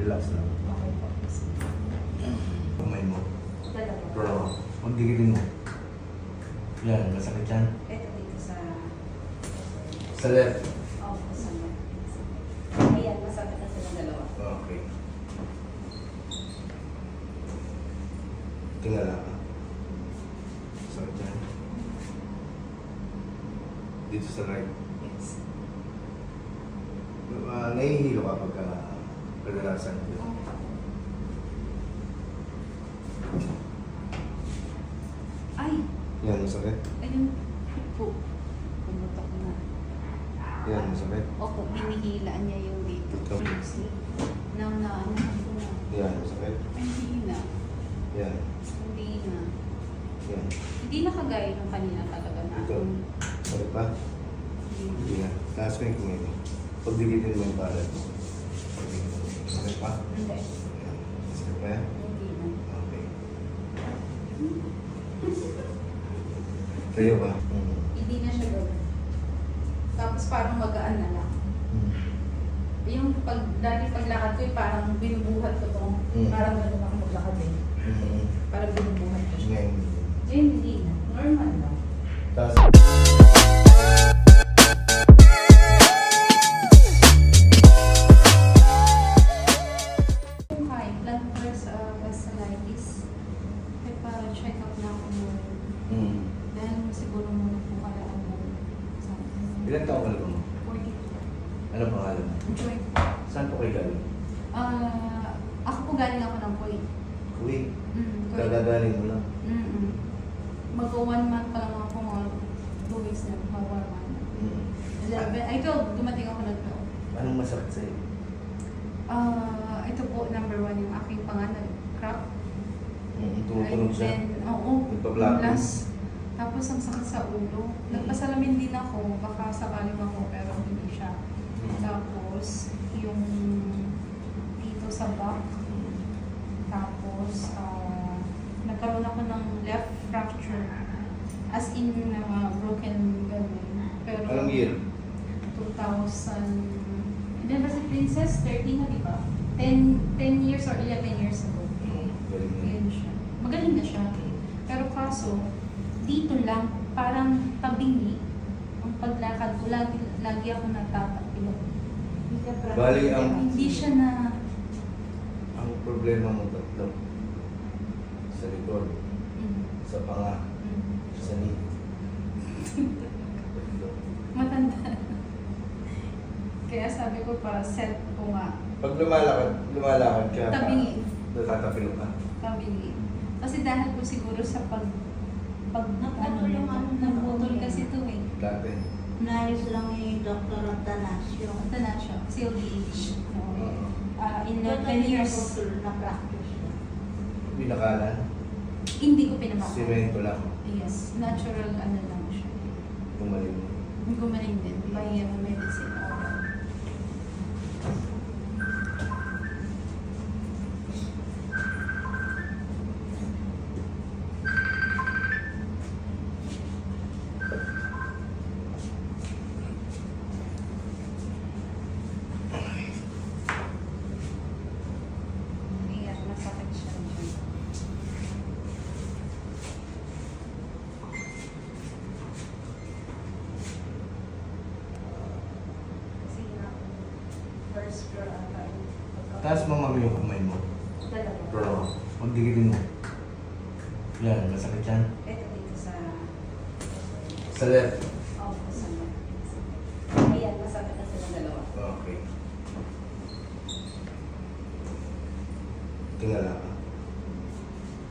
Relax lang. Okay po. Kamay mo. Dalawa. Pero, magdikitin mo. Yan, masakit yan. Ito dito sa... Sa left. Opo, sa left. Ayan, masakit na silang dalawa. Okay. Tingala ka. Masakit yan. Dito sa right. Yes. Nahihilo ka pagka kadalasan. Ay! Yan, masakit. Ayun po. Pumutok na. Yan, masakit. Opo, hinihila niya yung dito. Ito. See? Now na, ano na. Yan, masakit. Ay, hindi na. Yan. Hindi na. Yan. Hindi na kagaya ng kanina talaga na. Ito. Masakit pa? Hindi. Hindi na. Taas mo yung kumay mo. Pagdikitin mo yung palad mo. Masakit pa? Hindi. Yan. Masakit pa yan? Hindi na. Okay. Tayo ba? Hindi na siya gawin. Tapos parang magaan na lang. Yung dati paglakad ko, parang binubuhat ko to. Parang gano'n ako maglakad eh. Parang binubuhat ko siya. Ngayon. Ngayon hindi na. Normal lang. Taas. Kung kaya, blood vasculitis. May parang check up na ako mo. Dahil siguro muna po kalaan mo. Ilan taon ka na ba mo? 42. Ano pangalan mo? Joy. Saan po kayo galing? Ako po galing ako ng Kuwait. Kuwait. Kuwait. Kagagaling mo lang. Mag-1 month pa lang ako, mga 2 weeks na, mga 1 month. Ay, 12, dumating ako ng 12. Anong masakit sa'yo? Ito po, number 1 yung aking pangalan, crop. Tumutunog siya? Oo, Nagpa-blacking? Tapos ang sakit sa ulo. Nagpasalamin din ako, baka sakaling ako, pero hindi siya. Tapos, yung dito sa back. Tapos, nagkaroon ako ng left fracture. As in, broken gano'n. Pero, Anong year? 2000... Hindi ba si Princess? 13 na, di ba? 10 years or 11 years ago. Galing na. Yun siya. Magaling na siya. Pero kaso, dito lang, parang tabingi. Ang paglakad ko, lagi ako natatapilok. Bali, Hindi siya na... ang problema mo tatlo. Sa likod, sa panga, sa knee. Matanda. Kaya sabi ko pa, set ko nga. Pag lumalakad ka, Tabingi. natatapilok ka. Tabingi. Kasi dahil po siguro sa Naputol kasi ito eh. Dati. Nais lang ni Dr. Atanasio. Ito na siya, CLDH. In Ito 10 years, na-practice siya. Binakalan. hindi ko pinabaka. Semento lang. Yes, natural ano lang siya. Gumaling. Gumaling din. By medicine. Ayan, masakit siya dyan. Kasi nga, first floor ata. Taas mo mami yung kamay mo. Dalawa. Pero, magdikitin mo. Yan, masakit yan. Ito dito sa... Sa left. Opo, sa left. Ayan, masakit na silang dalawa. Okay. Tingala ka.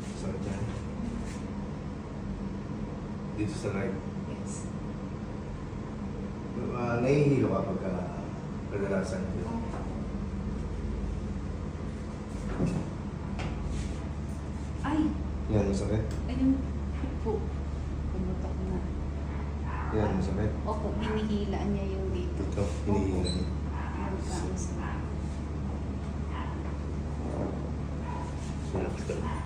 Masakit yan. Dito sa right. Yes. Nahihilo ka pagka kadalasan. Ay! Yan, masakit. Ayun po. Pumutok na. Yan, masakit. Opo, hinihila niya yung dito. Ito, hinihila niya. Relax ka lang.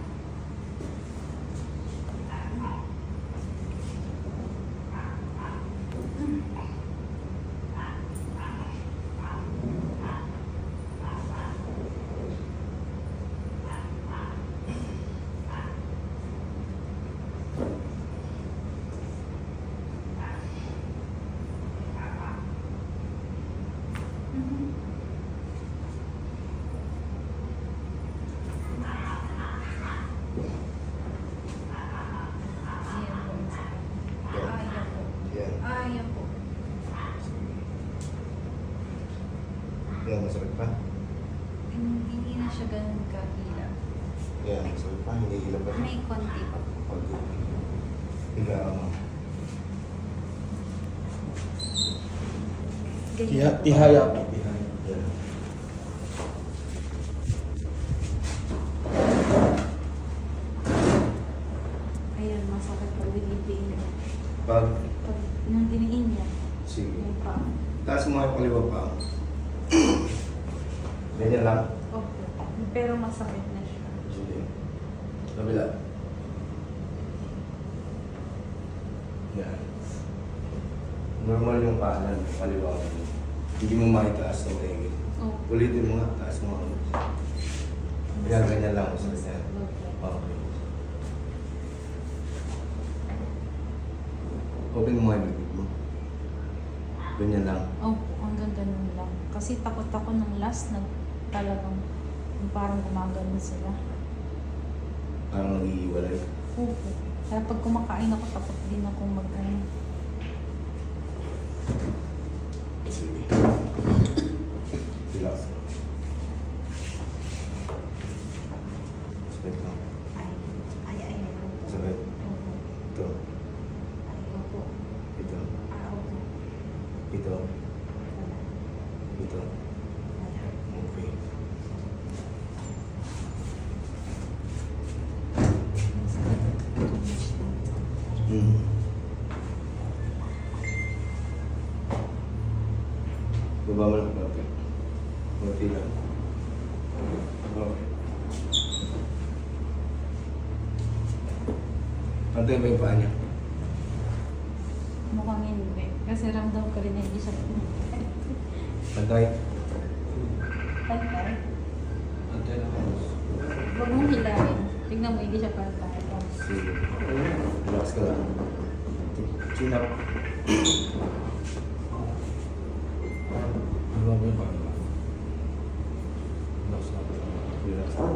Yan, masakit pa. Hindi na siya ganun kahila. Yan, masakit pa. Hindi hila pa. May konti pa po. Pag higa ka mo. Ganyan po. Tihaya po. Tihaya. Yan. Ayan, masakit pag dinidiin niya. Pag, Pag nung diniin niya, sige. yung pa. Taas mo yung kaliwa pa. Ganyan lang. Opo. Pero masakit na siya. Sige. Kabila. Yan. Normal yung kanan, kaliwa mo. Hindi mo makitaas na maigit. Opo. Ulitin mo nga, taas mo nga. Yan, ganyan lang. Masakit na yan. Opo. Okay. Open mo nga yung bibig mo. Ganyan lang. Opo, hanggang ganun lang. Kasi takot ako ng last na talagang yung parang gumagano sila. Parang nag-iiwalay. Opo. Kaya pag kumakain ako, takot din ako mag-ano. Sige. Relax. Sakit lang. Ay, Sakit. Opo. Ito. ay, opo. Ito. Opo. Ito. Wala. Ito. Wala. Okay. Hmm. Baba mo lang konti. Konti lang. Okay. Pantay ba yung paa niya? Mukhang hindi. Kasi ramdam ko rin na hindi siya Pantay? pantay. Pantay lang. Huwag mong hilahin. Tignan mo, hindi siya pantay. Sige. Relax ka lang. Chin up. Baba mo yung paa niya. Relax lang. Relax lang.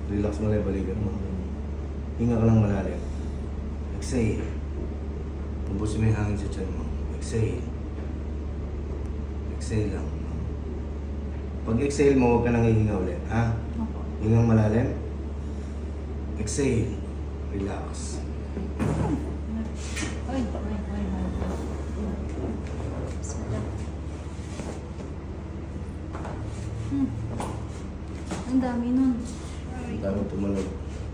Relax mo lang yung balikan mo. Hinga ka lang malalim. Exhale. Ubusin mo yung hangin sa tiyan mo. Exhale. Exhale lang. Pag exhale mo, huwag ka nang hihinga ulit. Ha? Opo. Hingang malalim. Exhale. Relax. Ay, Sala. Ang dami nun. Ang dami tumalog.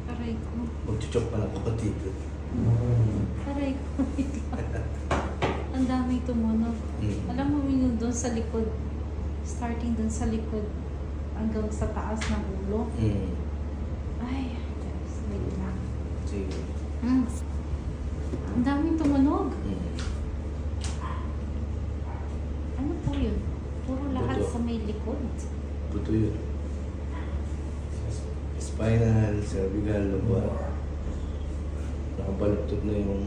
Aray ko. Magchuchok pa na kapatid. Aray ko. Ang dami tumunog. Alam mo yun doon sa likod. Starting doon sa likod. Hanggang sa taas ng ulo. Ay, Diyos. Wait lang. Sige. Ang daming tumunog. Ano po yun? Puro lahat Buto. sa may likod. Buto yun. Spinal, cervical, lumbar. Nakabaluktot na yung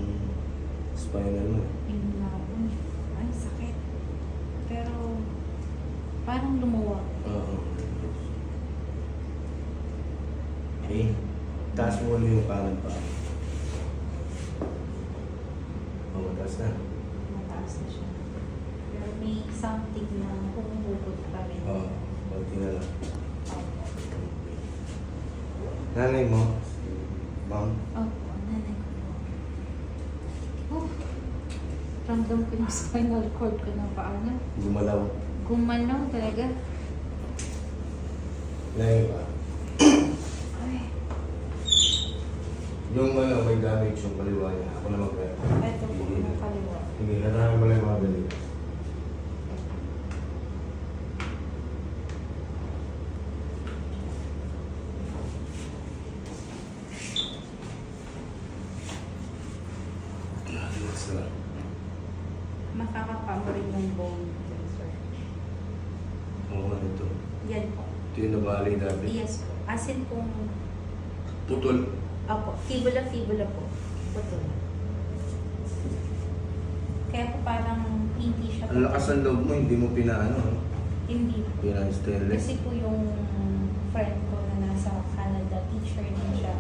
spinal mo. Yun na. Ay, sakit. Pero, parang lumuwag. Oo. Okay. Taas mo ulit yung kanan pa. Mataas na. Mataas na siya. Pero may something na humuhugot pa rin. Oo. Konti na lang. Opo. Nanay mo, si Ma'am, Opo, nanay ko po. Oh, ramdam ko yung spinal cord ko na paano. gumalaw. Gumalaw talaga. Nanay pa. Ay, Yung may damage yung kaliwa niya. Ako na mag-record. eto po yung kaliwa. Sige, hanapin mo lang yung mga galing. Relax na lang. Makakapamo rin yung bone cancer. Oo nga ito. Yan po. Ito yung nabali dati. Yes po. As in kung, Putol. opo, fibula po. Putol. Kaya po parang hindi siya Ang lakas ng loob mo, hindi mo pinaano. no? Hindi po. Pina-stainless. Kasi po yung friend ko na nasa Canada, teacher din siya.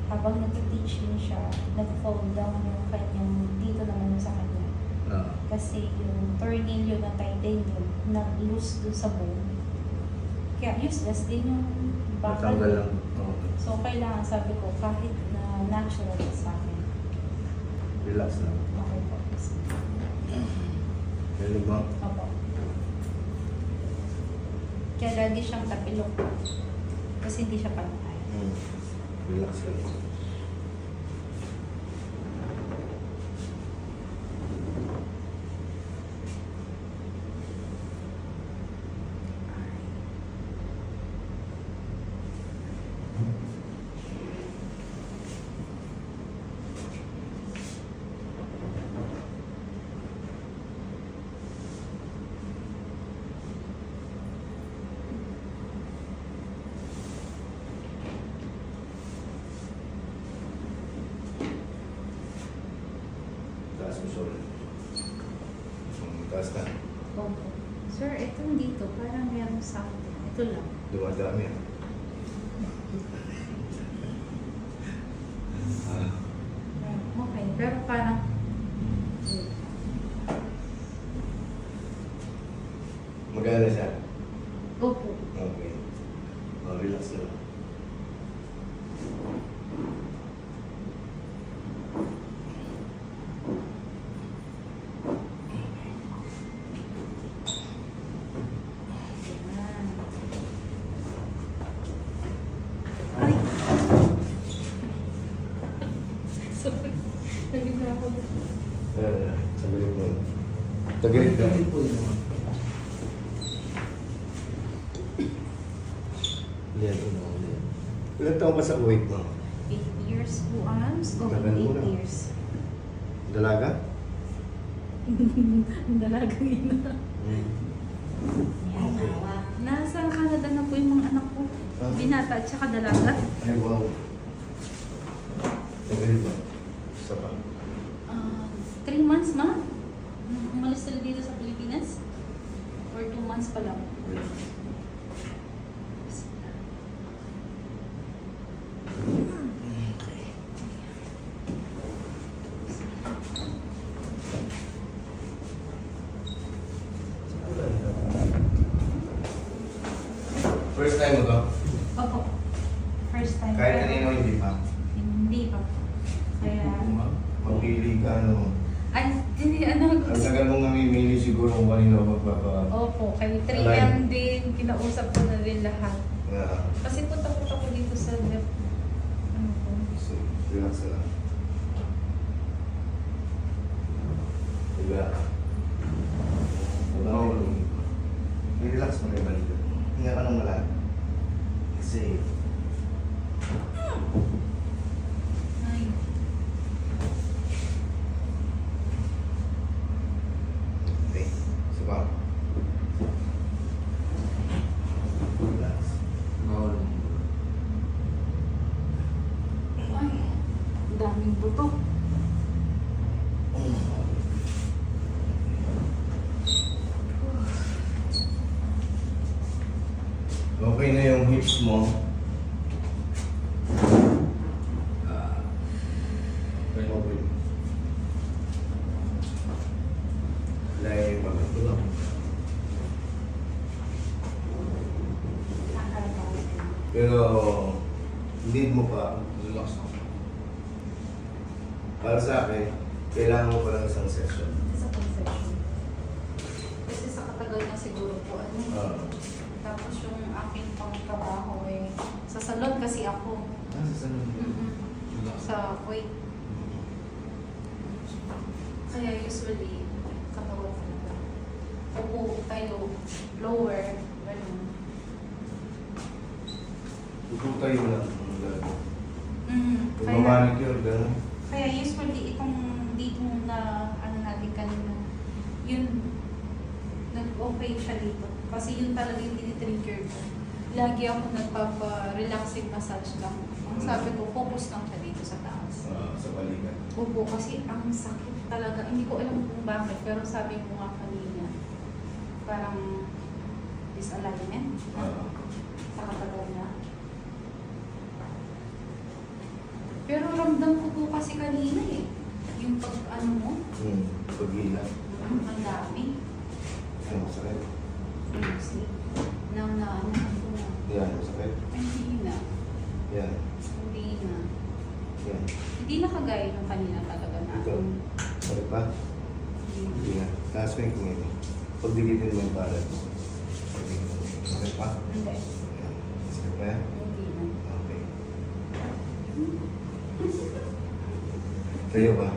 Habang nag-teach din siya, nag-fall down yung kanyang dito naman sa kanya. Ah. Kasi yung tornilyo na titanium nag-loose dun sa bone. Kaya useless din yung bakal. Matanggal lang. Oo. So, kailangan sabi ko, kahit na natural sa akin. Relax lang. Okay po. Meron ba? Opo. Kaya lagi siyang tapilok. Kasi hindi siya pantay. Relax lang. Taas mo shoulder. Taas ka. Opo. Sir, itong dito, parang meron sa akin. Ito lang. Dumadami ah. Okay, pero parang Magana siya. opo. Okay. Oh, relax lang. Yan. Ay! Sorry. Nagigla ako. Tagilid mo. Tagilid ka. Liyan ko na ulit. Ilan taon ka sa Kuwait mo? 8 years po, arms. O, Tagal mo na. 8 years. Dalaga? Ang dalagang ina. Yan, nawa. Nasa Canada na po yung mga anak ko. Ah. Binata at saka dalaga. Ay, wow. Tagilid ba? Isa pa. 3 months, ma? Umalis sila dito sa Pilipinas? Or 2 months pa lang? First time mo to? Opo. First time. Kahit Pero kanino hindi pa? Hindi pa. Kaya... Magpili ka ano. Ay, hindi, ano. Ang tagal mong namimili siguro kung kanino magpapa... Opo, kay 3M Align. din. Kinausap ko na rin lahat. Yeah. Kasi punta-punta ko dito sa left. Ano po? So, relax lang. Diba? I-relax mo na yung balikat mo. Hinga ka ng malalim. Kasi, Ay. okay. Sige. Relax. Bawal mo. Ay. Ang daming buto. Okay na yung hips mo. Okay. Layo yung bagat ko lang. Pero, need mo pa. Relax lang. Para sa akin, kailangan mo pa ng isang session. Sa concession. Kasi sa katagal na siguro po, ano. Tapos yung aking pang-trabaho eh, sa salon kasi ako. Sa Kuwait. Kaya usually, katawan talaga. Upo tayo, lower, ganun. Ito tayo lang. Kung Kaya, mamanicure, gano'n. kaya usually itong dito na ano natin kanina, yun, nag-okay siya dito. Kasi yun talaga yung tinitrigger ko. Lagi ako nagpapa-relaxing massage lang. Ang sabi ko, focus lang siya dito sa taas. Sa balikat. Opo, kasi ang sakit talaga. Hindi ko alam kung bakit, pero sabi ko nga kanina, parang disalignment sa katagal na. Pero ramdam ko po kasi kanina eh. yung pag ano mo, Pag-hila. ang dami. Ay, masakit. Crazy. Nang na ano ko na. Yan, masakit. Ay, hindi na. Yan. Hindi na. Yan. Hindi na kagaya ng kanina talaga na. Ito. Masakit pa? Hindi. Hindi na. Taas mo yung kumili. Pagdikitin mo yung palad mo. Masakit pa? Hindi. Yan. Masakit pa yan? Hindi na. Okay. Tayo ba?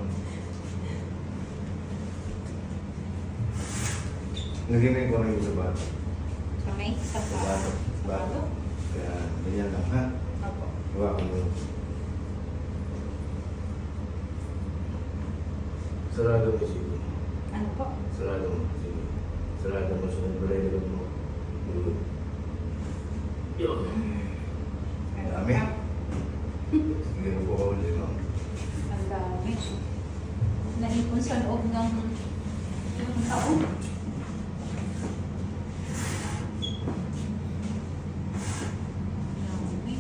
Naging ko rin sa bato. Kamay? Sa Sa bato. Sa bato. Kaya, ganyan lang ha. Apo. Hawakan mo. Sarado mo siya. Ano po? Sarado mo. Sige. Sarado mo siya. Balay-balay mo. Good. Yun. Dami. Sige, po ka ulit mo. Ang dami. Naipon sa loob ng ilang taon. Dami.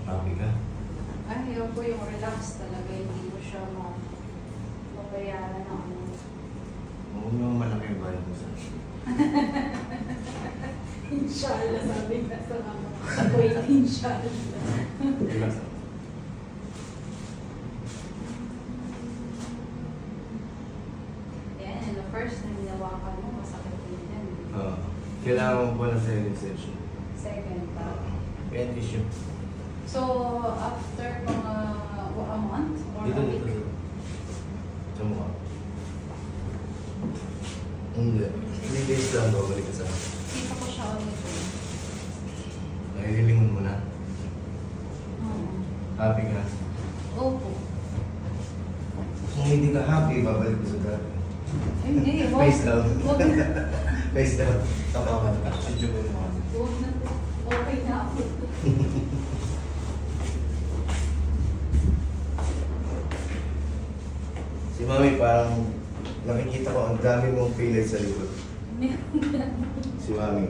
Happy ka? Ay, yun po yung relax talaga. Hindi mo siya mabayaran ng ano. Huwag mo malaki yung bayan mo sa Inshallah, sabi ka sa mga. Wait, inshallah. Relax. Yan, and the first time nawakan mo, masakit din yan. Kailangan mo pa ng second session. Second pa. Kaya tissue. So, after mga a month or Dito, a dito, week? dito. Sa mukha. Hindi. 3 days lang babalik ka sa akin. Kita ko siya ulit. Naililingon mo na. Oo. Happy ka. Opo. Kung hindi ka happy, babalik ka sa dati. Ay, hindi. Wag. Face down. Wag na. Face down. Tama ka. Medyo mo naman. Wag na. Okay na ako. Si Mami parang nakikita ko ang dami mong pilay sa likod. Si Mami.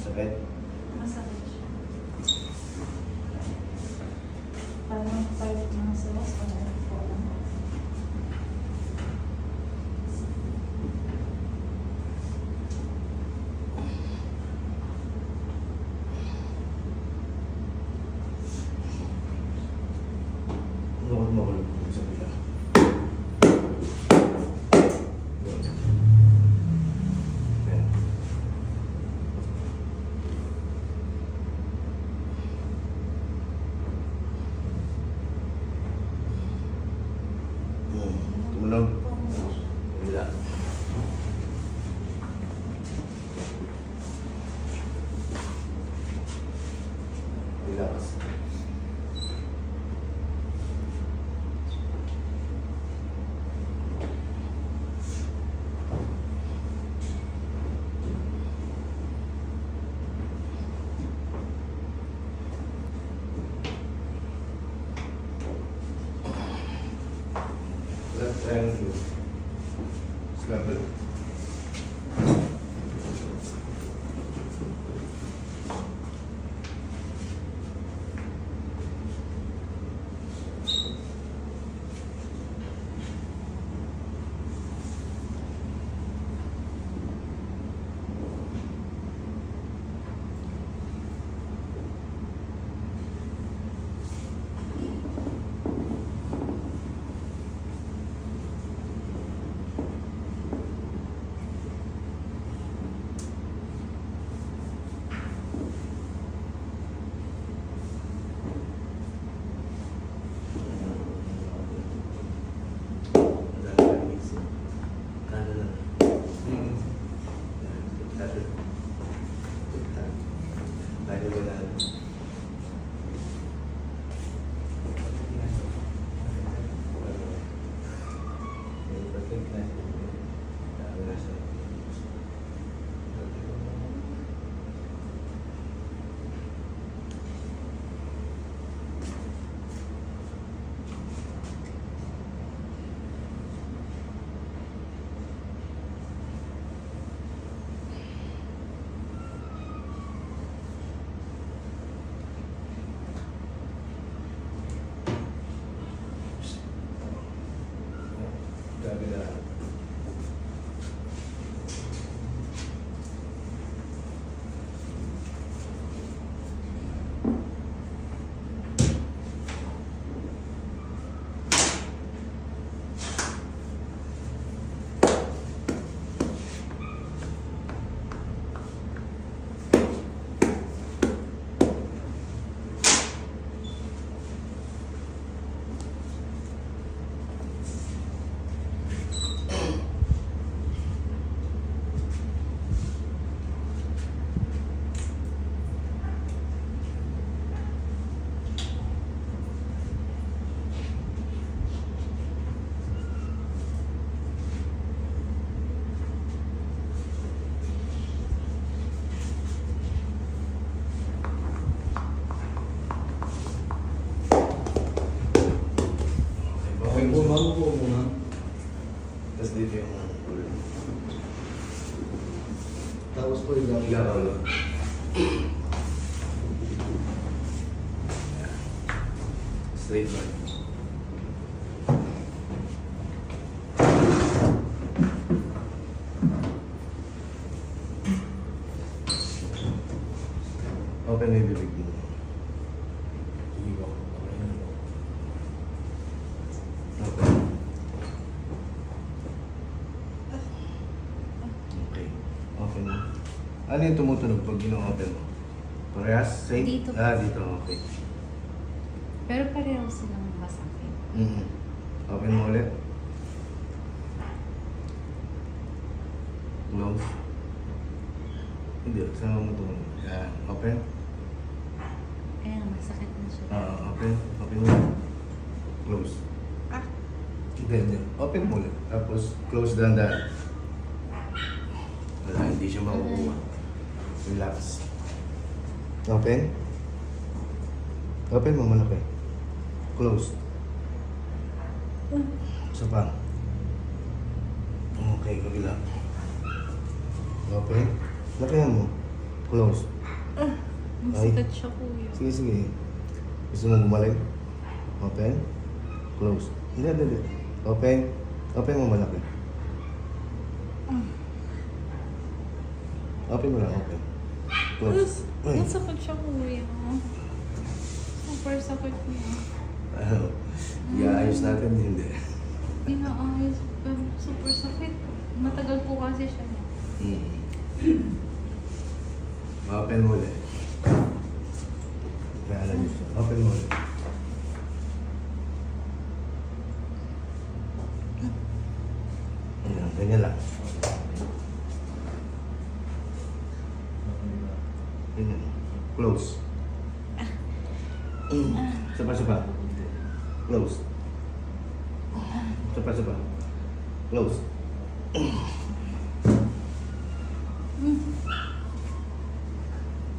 Sakit? Masakit siya. Parang palit mga sawas. Parang po lang. Huwag makulog sa bila. Ayan. Tumunog. Wala. Relax. Left triangle. Scramble. kabila. Okay po, ma'am po muna. Tapos dito yung ulo. Tapos po yung ulo. Straight line. Open na yung bibig mo. Sige po. Okay. Okay. Open mo. Ano yung tumutunog pag gino-open mo? Parehas? Same? Dito. Dito. Okay. Pero pareho silang masakit. Open mo ulit. Close. Hindi. Sama mo tumunog. Yan. Open. Kaya masakit na siya. Open. Open mo. Close. Hindi. Open mo ulit. Tapos close dahan-dahan. Wala, hindi siya makukuha. Relax. Open. Open mo malaki. Close. Isa pa. Okay, kabila. Open. Lakihan mo. Close. Masakit siya, kuya. Sige. Gusto mo bumalik? Open. Close. Hindi. Open. Open mo malaki. Open mo lang, open. Close. Ay. Masakit siya, kuya. Super sakit niya. Iaayos natin, hindi. Inaayos. Pero super sakit. Matagal po kasi siya. Open mo ulit. Kaya alam niyo siya. Open mo ulit. Ayan, ganyan lang. Ganyan. Close. Sapa. Close. Sapa. Close.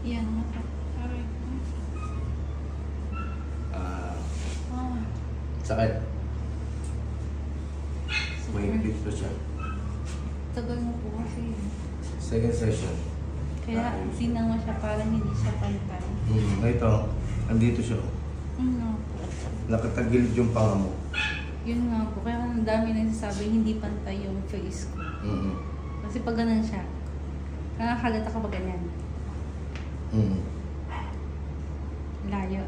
Yan, aray ko. Sakit. Super. May higpit pa siya. Tagal mo po kasi. Second session. Kaya sinama siya parang hindi siya pantay. Ito, andito siya. Ano? Nakatagilid yung panga mo. Yun nga po. Kaya ang dami nagsasabi hindi pantay yung face ko. Kasi pag ganun siya, nakakalat ako pag ganyan. Layo.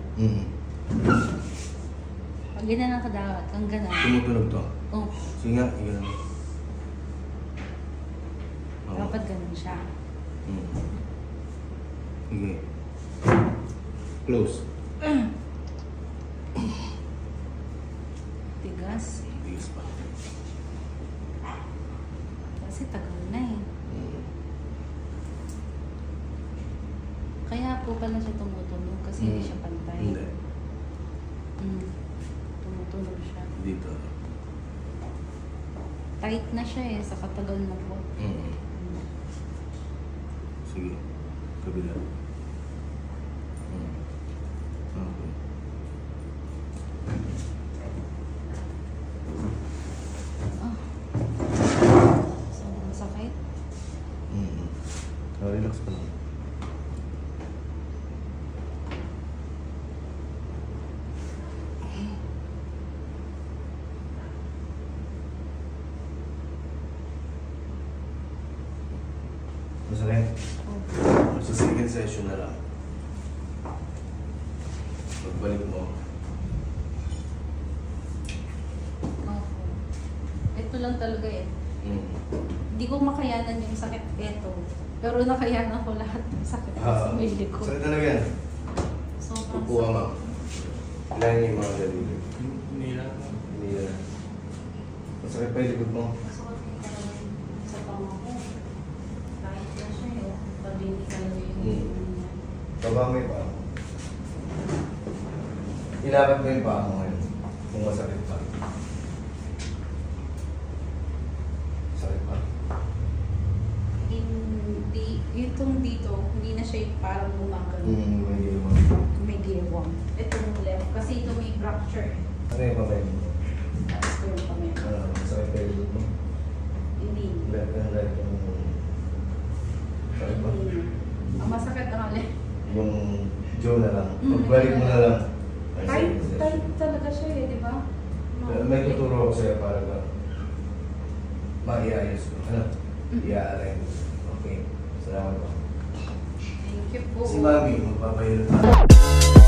Pag ganyan ang kadawat, ang ganun. Tumutunog to. Oh, Sige nga, yan. dapat ganun siya. Sige. Close. Tigas. Tigas pa. Kasi tagal na eh. Kaya po pala siya tumutunog kasi hindi siya pantay. Hindi. Tumutunog siya. Dito. Tight na siya eh, sa katagal na po. Sige. Kabila. Okay. Sobrang sakit. Relax pa lang. Masakit. Oh. Sa second session na lang. Pagbalik mo. Ito lang talaga eh. Mm. Hindi ko makayanan yung sakit ito. Pero nakayanan ko lahat ng sakit sa may likod. Sakit talaga yan. Sobrang Kukuha ma. Kailangan niya yung mga dalili. Hindi lang. Hindi na. Masakit pa yung likod mo. Masakot ko talaga sa panga ko. Kahit na siya yun, pabili talaga yung Baba mo yung paa mo. Ilapit mo yung paa mo ngayon. Kung masakit pa. Sakit pa. hindi, itong dito, hindi na siya yung parang gumagano. Hindi naman. May gewang. Itong left. Kasi ito may fracture eh. Ano yung kamay mo? Tapos ko yung kami. Masakit pa yung likod mo. Hindi. Left and right yung... Sakit pa? Hindi. Ang masakit ang alin. Yung jaw na lang. Pagbalik mo na lang. Tight talaga siya eh, di ba? May tuturo ko sa'yo para ka maiayos ko. Ano? I-a-align. Okay. Salamat po. Thank you po. Si Mami, magpapahirap.